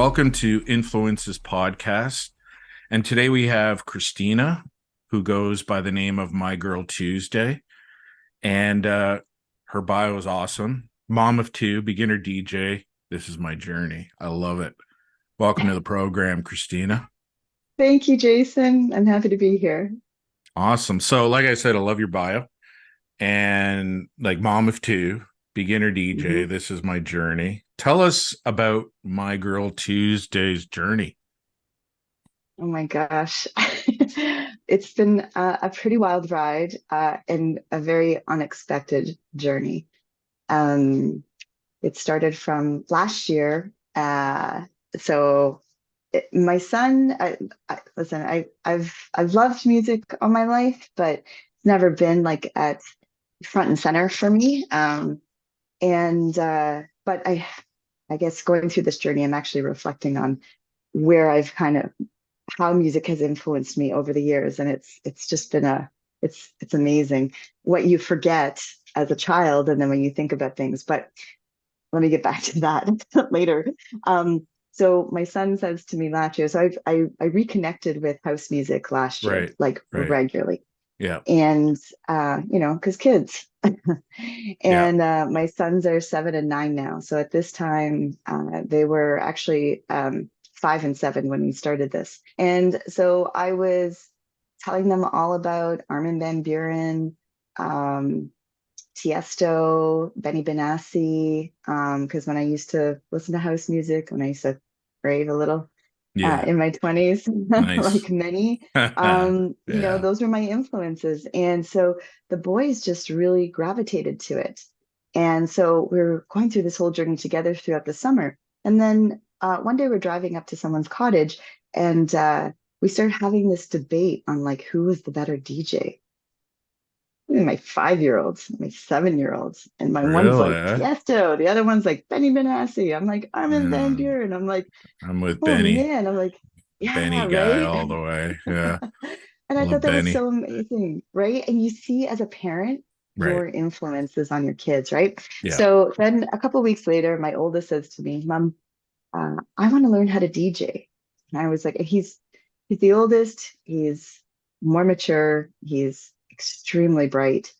Welcome to Influences Podcast. And today we have Kristina, who goes by the name of My Girl Tuesday. And her bio is awesome. Mom of two, beginner DJ. This is my journey. I love it. Welcome to the program, Kristina. Thank you, Jason. I'm happy to be here. Awesome. So, like I said, I love your bio. And like mom of two, beginner DJ. Mhm. This is my journey. Tell us about My Girl Tuesday's journey. Oh my gosh. It's been a pretty wild ride and a very unexpected journey. Um, it started from last year. My son, listen, I've loved music all my life, but it's never been like at front and center for me. But I guess going through this journey, I'm actually reflecting on where I've kind of how music has influenced me over the years, and it's just been it's amazing what you forget as a child, and then when you think about things. But let me get back to that later. So my son says to me last year, so I reconnected with house music last year, Right. like Right. regularly, Yeah. and because kids. Yeah. And my sons are 7 and 9 now. So at this time, they were actually 5 and 7 when we started this. And so I was telling them all about Armin van Buuren, um, Tiesto, Benny Benassi, because when I used to listen to house music, when I used to rave a little Yeah. in my 20s, Nice. like many, Yeah. those were my influences. And so the boys just really gravitated to it. And so we were going through this whole journey together throughout the summer. And then one day we're driving up to someone's cottage and we started having this debate on like who was the better DJ. My 5-year-olds, my 7-year-olds, and my one's like Really? Tiesto, the other one's like Benny Benassi. I'm like Armin van Yeah. Buuren. I'm like, I'm with oh Benny. man. I'm like, Benny yeah, guy right. all the way. Yeah. And I I thought love that was Benny. so amazing, right? And you see as a parent Right. your influences on your kids, right? Yeah. So then a couple weeks later, my oldest says to me, Mom, I want to learn how to DJ. And I was like, he's the oldest, he's more mature, he's extremely bright.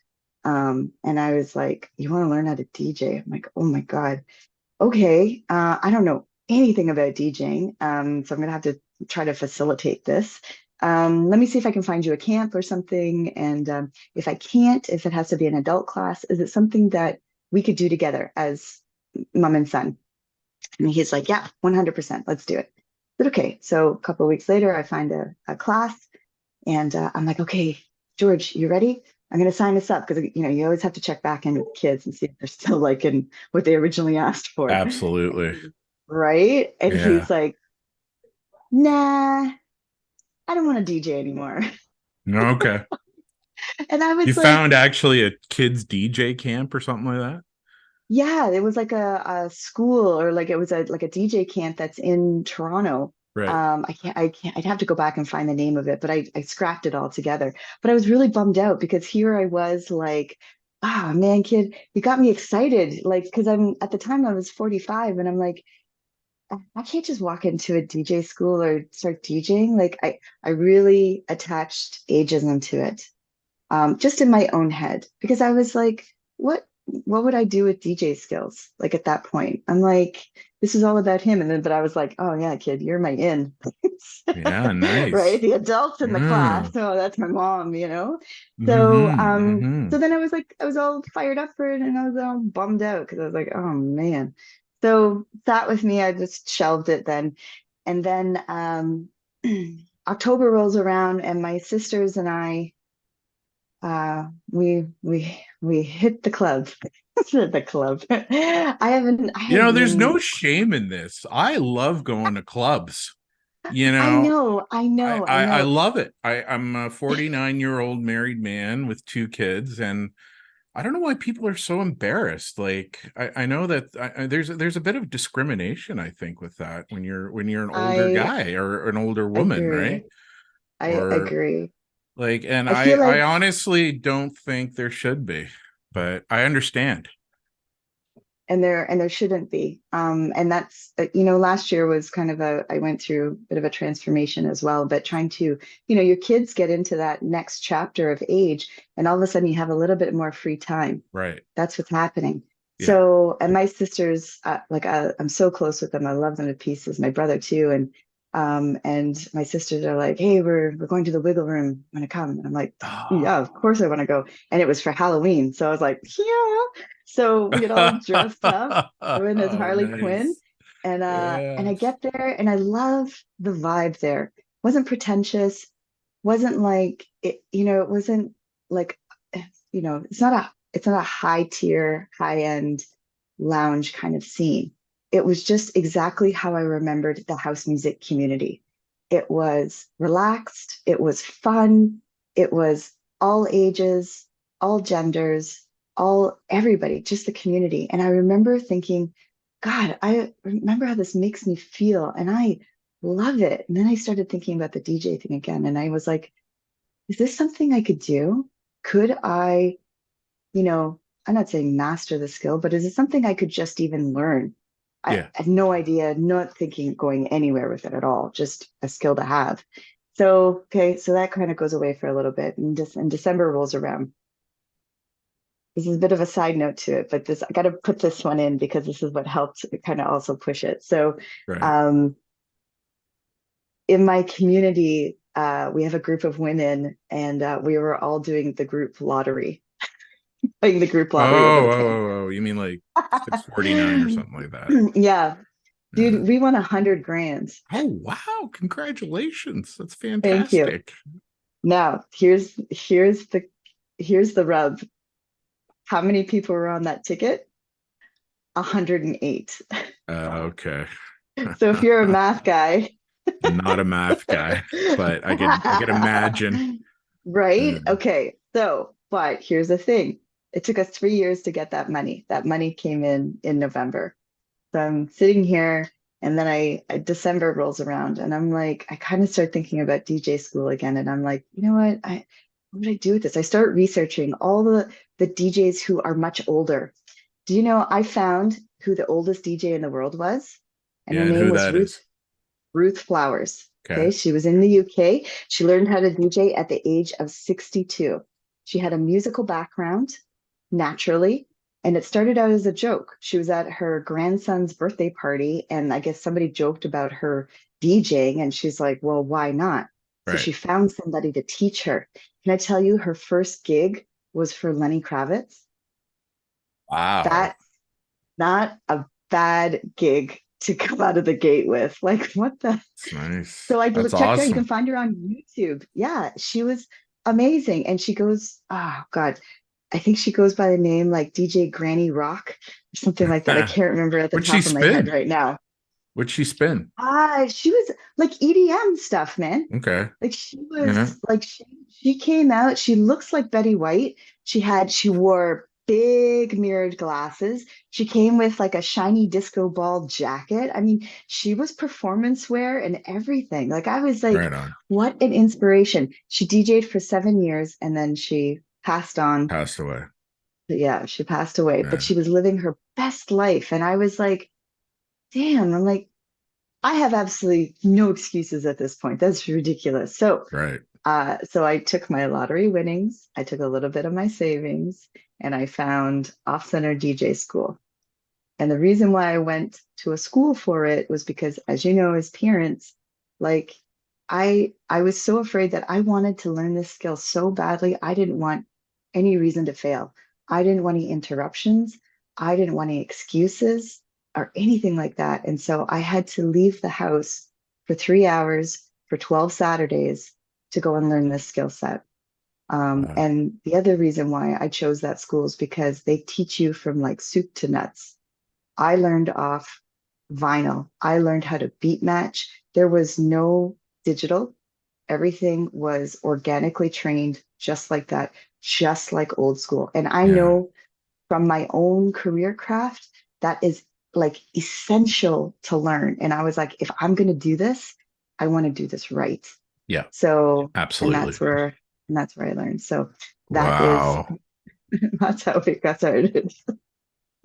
And I was like, you want to learn how to DJ? I'm like, oh my God. Okay. I don't know anything about DJing. So I'm gonna have to try to facilitate this. Let me see if I can find you a camp or something. And if I can't, if it has to be an adult class, is it something that we could do together as mom and son? And he's like, yeah, 100%. Let's do it. But okay. So a couple of weeks later, I find a class and I'm like, okay, George, you ready? I'm going to sign this up because, you always have to check back in with kids and see if they're still liking what they originally asked for. Absolutely. Right. And Yeah. he's like, nah, I don't want to DJ anymore. Okay. And I You was like, found actually a kids DJ camp or something like that? yeah, it was like a school or like it was a DJ camp that's in Toronto. Right. I'd have to go back and find the name of it, but I scrapped it all together. But I was really bummed out because here I was like, ah, man, kid, you got me excited. Like, because I'm at the time I was 45 and I'm like, I can't just walk into a DJ school or start DJing. Like, I really attached ageism to it, just in my own head because I was like, what would I do with DJ skills? Like at that point, I'm like, this is all about him. And then, but I was like, oh yeah, kid, you're my in, Yeah. right? Nice. The adults in the class. Mm. Oh, that's my mom. So, Hmm. Hmm. so then I was like, I was all fired up for it, and I was all bummed out because I was like, oh man. So that with me, I just shelved it then, and then October rolls around, and my sisters and I we hit the club. The club. I have There's been no shame in this. I love going to clubs. You I know, know, I I, know, I I, I know. love it. I'm a 49-year-old married man with two kids, and I don't know why people are so embarrassed. Like, I know that there's a bit of discrimination, I think, with that when you're an older I guy or an older woman, right? agree. I Or agree. like, and I I feel I like honestly don't think there should be, but I understand. and there shouldn't be. And that's last year was kind of I went through a bit of a transformation as well, but trying to, your kids get into that next chapter of age, and all of a sudden you have a little bit more free time. Right. That's what's happening. Yeah. So, and my sisters, I'm so close with them. I love them to pieces. My brother too, and my sisters are like, "Hey, we're going to the Wiggle Room. Want to come?" And I'm like, "Yeah, of course I want to go." And it was for Halloween, so I was like, "Yeah." So we had all dressed up. I went as Oh, Harley Quinn, nice. and I Yes. get there, and I love the vibe there. Wasn't pretentious, wasn't like it. It wasn't like, it's not a high tier, high end lounge kind of scene. It was just exactly how I remembered the house music community. It was relaxed, it was fun, it was all ages, all genders, all everybody, just the community. And I remember thinking, God, I remember how this makes me feel, and I love it. And then I started thinking about the DJ thing again, and I was like, is this something I could do? Could I, you know, I'm not saying master the skill, but is it something I could just even learn? I Yeah. had no idea, not thinking going anywhere with it at all, just a skill to have. So, okay, so that kind of goes away for a little bit. And December rolls around. This is a bit of a side note to it, but I got to put this one in because this is what helped kind of also push it. So, Right. um, in my community, we have a group of women, and we were all doing the group lottery, playing the group Oh, lottery over the oh, phone. oh, oh. You mean like 649 or something like that? Yeah, Uh, dude, we won 100 grand. oh, wow. Congratulations. That's Thank you. fantastic. Now, here's the rub. How many people were on that ticket? 108. Okay. So if you're a math guy, Not a math guy, but I could imagine. right? Mm, Okay. So, but here's the thing. It took us 3 years to get that money. That money came in November. So I'm sitting here, and then December rolls around, and I'm like, I kind of start thinking about DJ school again. And I'm like, you know what? What would I do with this? I start researching all the DJs who are much older. Do you know, I found who the oldest DJ in the world was? And yeah, her and name who was that is. Ruth Flowers. Okay. Okay, she was in the UK. She learned how to DJ at the age of 62. She had a musical background naturally, and it started out as a joke. She was at her grandson's birthday party, and I guess somebody joked about her DJing, and she's like, well, why not? So Right. she found somebody to teach her. Can I tell you, her first gig was for Lenny Kravitz? Wow. That's not a bad gig to come out of the gate with. Like, what the That's nice. so I That's checked out. You can awesome. find her on YouTube. Yeah, she was amazing. And she goes, oh God, I think she goes by the name like DJ Granny Rock or something like that. I can't remember at the What'd she top of my head spin? right now. What'd she spin? She was like EDM stuff, man. Okay. Like she Yeah. was like she came out, she looks like Betty White. She wore big mirrored glasses. She came with like a shiny disco ball jacket. I mean, she was performance wear and everything. Like I was like, Right on. what an inspiration. She DJ'd for 7 years, and then she passed on. Passed away. Yeah, she passed away, but Yeah. she was living her best life. And I was like, damn, I'm like, I have absolutely no excuses at this point. That's ridiculous. Right. So I took my lottery winnings, I took a little bit of my savings, and I found off-center DJ school. And the reason why I went to a school for it was because, as you know, as parents, like I was so afraid that I wanted to learn this skill so badly. I didn't want any reason to fail. I didn't want any interruptions. I didn't want any excuses or anything like that. And so I had to leave the house for 3 hours for 12 Saturdays to go and learn this skill set. Uh, And the other reason why I chose that school is because they teach you from like soup to nuts. I learned off vinyl. I learned how to beat match. There was no digital. Everything was organically trained just like that, just like old school. And I yeah. know from my own career craft that is like essential to learn. And I was like, if I'm going to do this, I want to do this right. Yeah. So, and Absolutely. that's where I learned. So that is Wow. that's how it got started.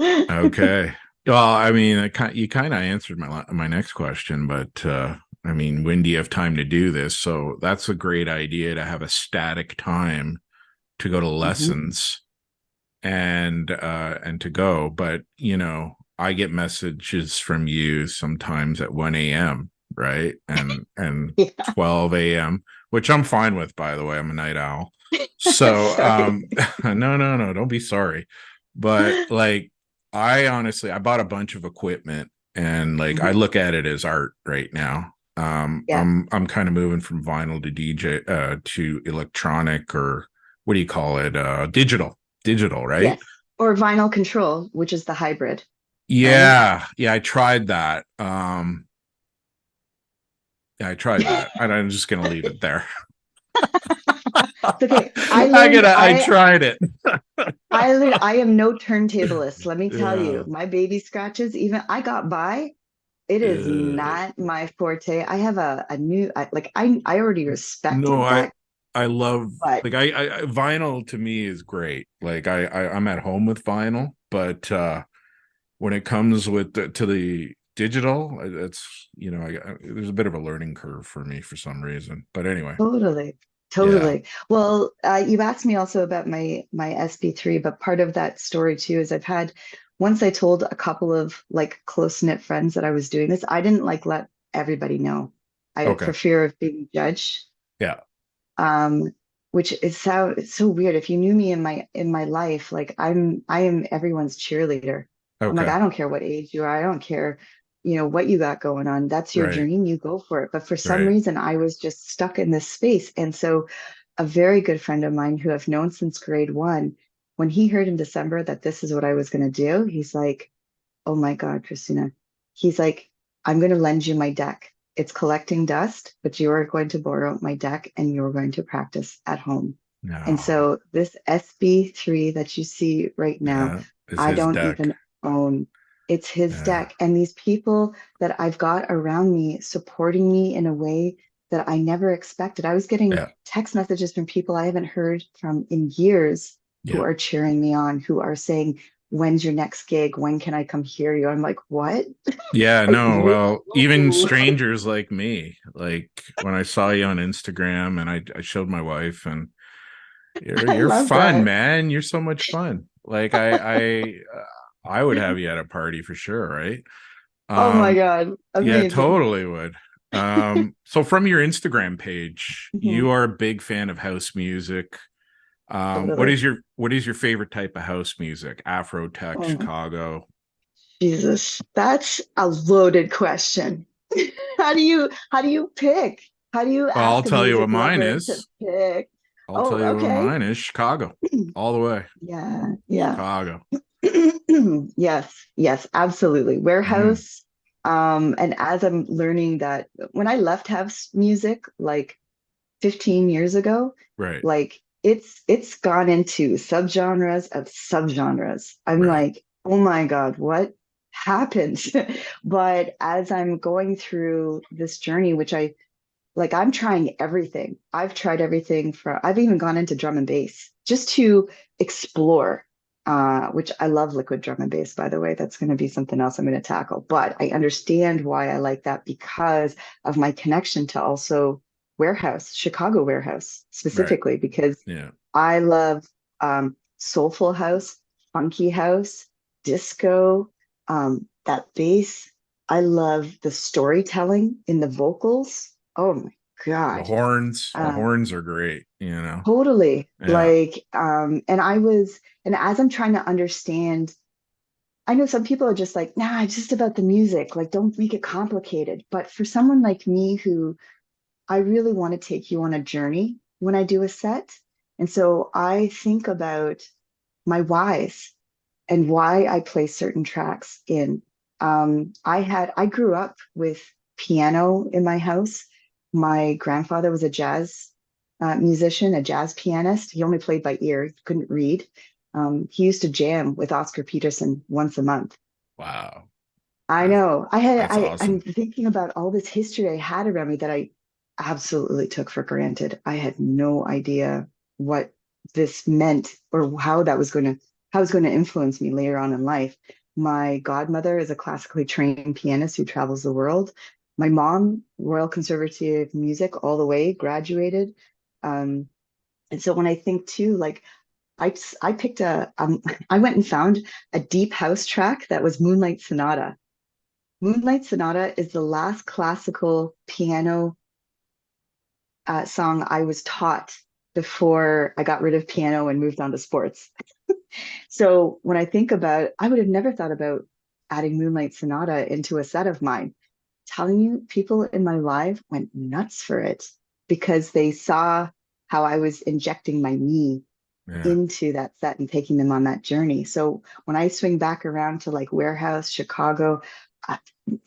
Okay. Well, I mean, you kind of answered my next question, but I mean, when do you have time to do this? So that's a great idea to have a static time to go to Mhm. lessons and to go. But I get messages from you sometimes at 1 a.m., right? And Yeah. 12 a.m., which I'm fine with, by the way. I'm a night owl. So Sorry. no, don't be sorry. But like I honestly I bought a bunch of equipment and like I Mhm. look at it as art right now. Yeah. I'm kind of moving from vinyl to DJ to electronic, or what do you call it? Digital, right? Yes. Or vinyl control, which is the hybrid, right? Yeah, I tried that. Yeah, I tried that. And I'm just gonna leave it there. It's okay. I learned I tried it. I am no turntablist. Let me tell Yeah. you, my baby scratches, even I got by. It is Uh, not my forte. I have a new I already no, respected that, I love but like vinyl to me is great. Like I'm at home with vinyl, but when it comes to the digital, it's there's a bit of a learning curve for me for some reason. But anyway, totally, yeah. totally. Well, you asked me also about my SB3, but part of that story too is I've had once I told a couple of like close-knit friends that I was doing this, I didn't like let everybody know. I Okay. for fear of being judged. Yeah. Um, which is so it's so weird. If you knew me in my life, like I am everyone's cheerleader. I'm like, Okay. I don't care what age you are, I don't care, what you got going on. That's your Right. dream, you go for it. But for some Right. reason, I was just stuck in this space. And so a very good friend of mine who I've known since grade one, when he heard in December that this is what I was going to do, he's like, oh my God, Kristina. He's like, I'm going to lend you my deck. It's collecting dust, but you are going to borrow my deck and you're going to practice at home. And No. so this SB3 that you see right now, Yeah. It's I his don't deck. even own. It's his Yeah. deck. And these people that I've got around me supporting me in a way that I never expected. I was getting Yeah. text messages from people I haven't heard from in years who Yeah. are cheering me on, who are saying, when's your next gig? When can I come hear you? I'm like, what? Yeah, Like, no, well, even whoa. strangers like me, like when I saw you on Instagram and I showed my wife, and I you're love fun, that. man. You're so much fun. Like I would have you at a party for sure, right? Oh my Um God. yeah, Amazing. totally would. So from your Instagram page, Mhm. you are a big fan of house music. Totally. What is your favorite type of house music? Afro tech, Oh, Chicago. Jesus. That's a loaded question. How do you pick? How do you Well, I'll ask a tell you what music mine lover to is. pick? I'll Oh, tell you what okay. mine is. Chicago, all the way. Yeah, yeah. Chicago. Yes, yes, absolutely. Hmm. Warehouse. And as I'm learning that when I left house music like 15 years ago, Right, like it's gone into subgenres of subgenres. I'm right. like, oh my God, what happened? But as I'm going through this journey, which I'm trying everything. I've tried everything I've even gone into drum and bass just to explore, which I love liquid drum and bass, by the way. That's going to be something else I'm going to tackle. But I understand why I like that because of my connection to also warehouse, Chicago warehouse Right. specifically, because Yeah. I love soulful house, funky house, disco, that bass. I love the storytelling in the vocals. Oh my The God. horns. The Uh, horns are great. totally. Yeah. And as I'm trying to understand, I know some people are just like, nah, it's just about the music. Like, don't make it complicated. But for someone like me who I really want to take you on a journey when I do a set. And so I think about my whys and why I play certain tracks in. I grew up with piano in my house. My grandfather was a jazz musician, a jazz pianist. He only played by ear, he couldn't read. He used to jam with Oscar Peterson once a month. Wow. I That's, know. that's I'm awesome. thinking about all this history I had around me that I absolutely took for granted. I had no idea what this meant or how that was going to how it's going to influence me later on in life. My godmother is a classically trained pianist who travels the world. My mom, Royal Conservative Music all the way, graduated. Um, and so when I think too, like I picked I went and found a deep house track that was Moonlight Sonata. Moonlight Sonata is the last classical piano song I was taught before I got rid of piano and moved on to sports. So when I think about, I would have never thought about adding Moonlight Sonata into a set of mine. Telling you, people in my life went nuts for it because they saw how I was injecting my me Yeah. into that set and taking them on that journey. So when I swing back around to like Warehouse, Chicago, uh,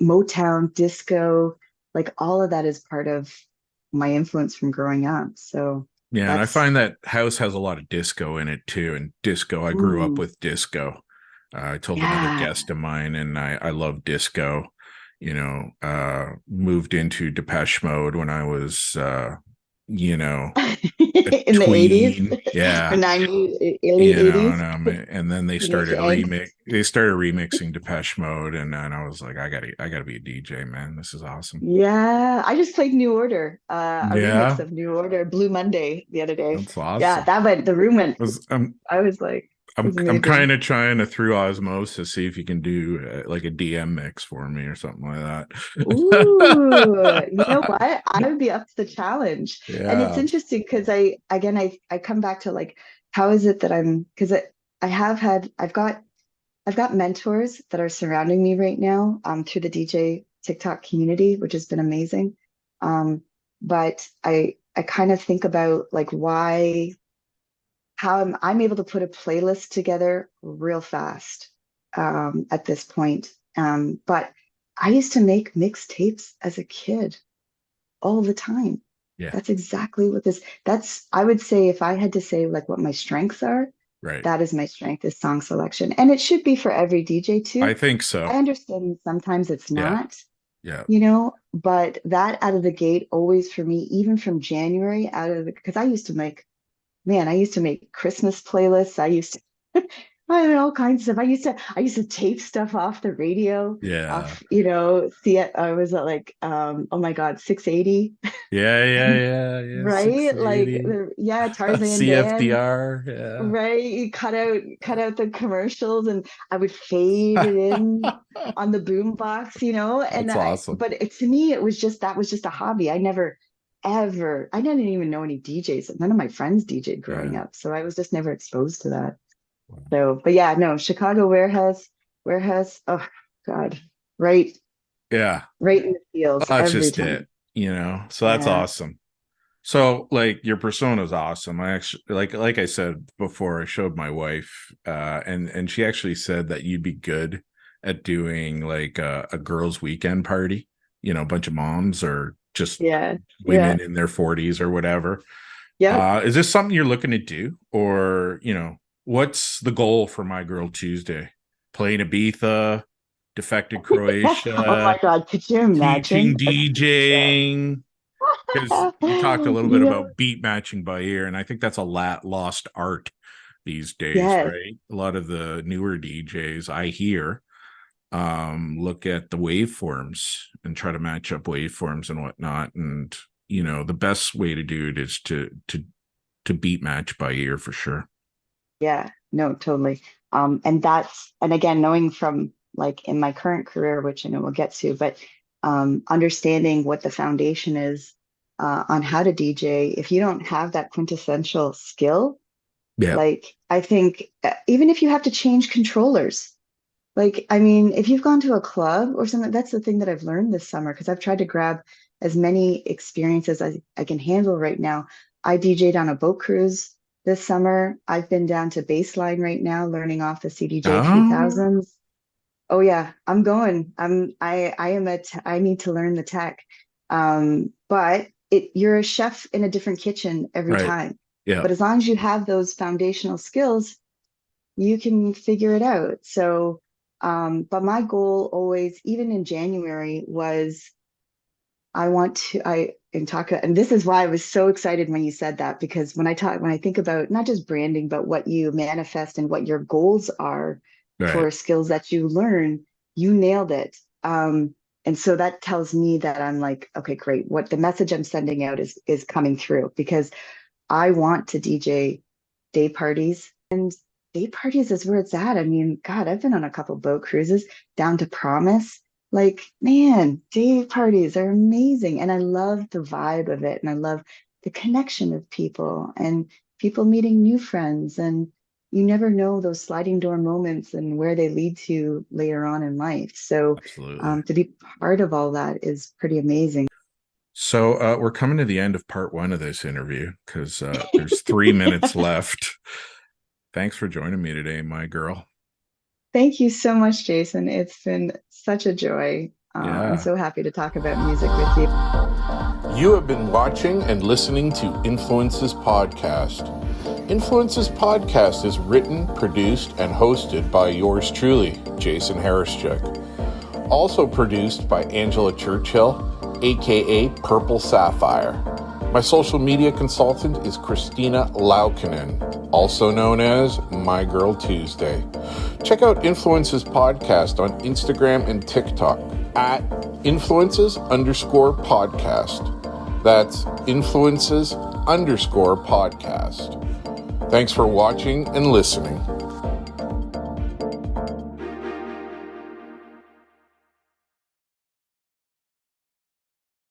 Motown, disco, like all of that is part of my influence from growing up. So Yeah, and I that's, find that house has a lot of disco in it too. And disco, I grew up mm, with disco. I told another yeah. guest of mine, and I love disco. Moved into Depeche Mode when I was, you know, a In the 80s tween. or Yeah, 90s, early 80s. and then Teenage angst. they started remixing Depeche Mode, and then I was like, I gotta be a DJ, man. This is awesome. Yeah, I just played New Order, a remix Yeah, of New Order, Blue Monday the other day. that's Yeah, awesome. that went, the room went, Was I was like, it was I'm amazing. kind of trying to through osmosis see if you can do like a DM mix for me or something like Ooh, you know that. what? I would be up to the challenge. And it's Yeah, interesting because I come back to like, how is it that because I have had, I've got mentors that are surrounding me right now through the DJ TikTok community, which has been amazing. Um, but I kind of think about like how I'm able to put a playlist together real fast at this point. But I used to make mixtapes as a kid all the time. yeah, That's exactly what I would say if I had to say like what my strengths are, right. that is my strength is song selection. And it should be for every DJ I too. think so. I understand sometimes it's Yeah, not, yeah, but that out of the gate always for me, even from January because I used to make Christmas playlists. I had all kinds of stuff. I used to tape stuff off the radio, yeah, see it. I was at like, oh my God, 680, yeah. right? Like, 680 yeah, Tarzan Dan, CFDR. Yeah. right? You cut out the commercials, and I would fade it in on the boom box, That's awesome. but to me, that was just a hobby. I didn't even know any DJs. None of my friends DJed growing Yeah. up, so I was just never exposed to that. Wow. So, but yeah, no, Chicago warehouse. Oh God, right, Yeah. right in the Well, feels that's every just it, time. So that's Yeah, awesome. So like your persona is awesome. I actually like I said before, I showed my wife, and she actually said that you'd be good at doing like a girls' weekend party, a bunch of moms or just yeah, yeah, women in their 40s or whatever. yep. Is this something you're looking to do? Or, what's the goal for My Girl Tuesday? Playing Ibiza, defected Oh my Croatia, God, could you teaching imagine a show? DJing? Because you talked a little bit Yeah, about beat matching by ear, and I think that's a lost art these days, yes, right? A lot of the newer DJs I hear look at the waveforms and try to match up waveforms and whatnot. And the best way to do it is to beat match by ear for sure. yeah, no, totally. And again, knowing from like in my current career, which I know we'll get to, but understanding what the foundation is on how to DJ, if you don't have that quintessential skill, Yeah. like I think even if you have to change controllers, like I mean, if you've gone to a club or something, that's the thing that I've learned this summer because I've tried to grab as many experiences as I can handle right now. I DJ'd on a boat cruise this summer. I've been down to baseline right now, learning off the CDJ Oh, 3000s. Oh yeah, I'm going. I am I need to learn the tech. But you're a chef in a different kitchen every right. time. Yeah. But as long as you have those foundational skills, you can figure it out. So, but my goal always, even in January, was and talk, and this is why I was so excited when you said that, because when I think about not just branding, but what you manifest and what your goals are Right. for skills that you learn, you nailed it. And so that tells me that I'm like, okay, great. What the message I'm sending out is coming through, because I want to DJ day parties, and day parties is where it's at. I mean, God, I've been on a couple boat cruises down to Promise. Like, man, day parties are amazing. And I love the vibe of it. And I love the connection of people and people meeting new friends. And you never know those sliding door moments and where they lead to later on in life. So Absolutely. to be part of all that is pretty amazing. So we're coming to the end of part one of this interview because there's 3 minutes left. Thanks for joining me today, my girl. Thank you so much, Jason. It's been such a joy. I'm Yeah. so happy to talk about music with you. You have been watching and listening to Influences Podcast. Influences Podcast is written, produced, and hosted by yours truly, Jason Harischuk. Also produced by Angela Churchill, aka Purple Sapphire. My social media consultant is Kristina Laukkanen, also known as My Girl Tuesday. Check out Influences Podcast on Instagram and TikTok at influences_podcast. That's influences_podcast. Thanks for watching and listening.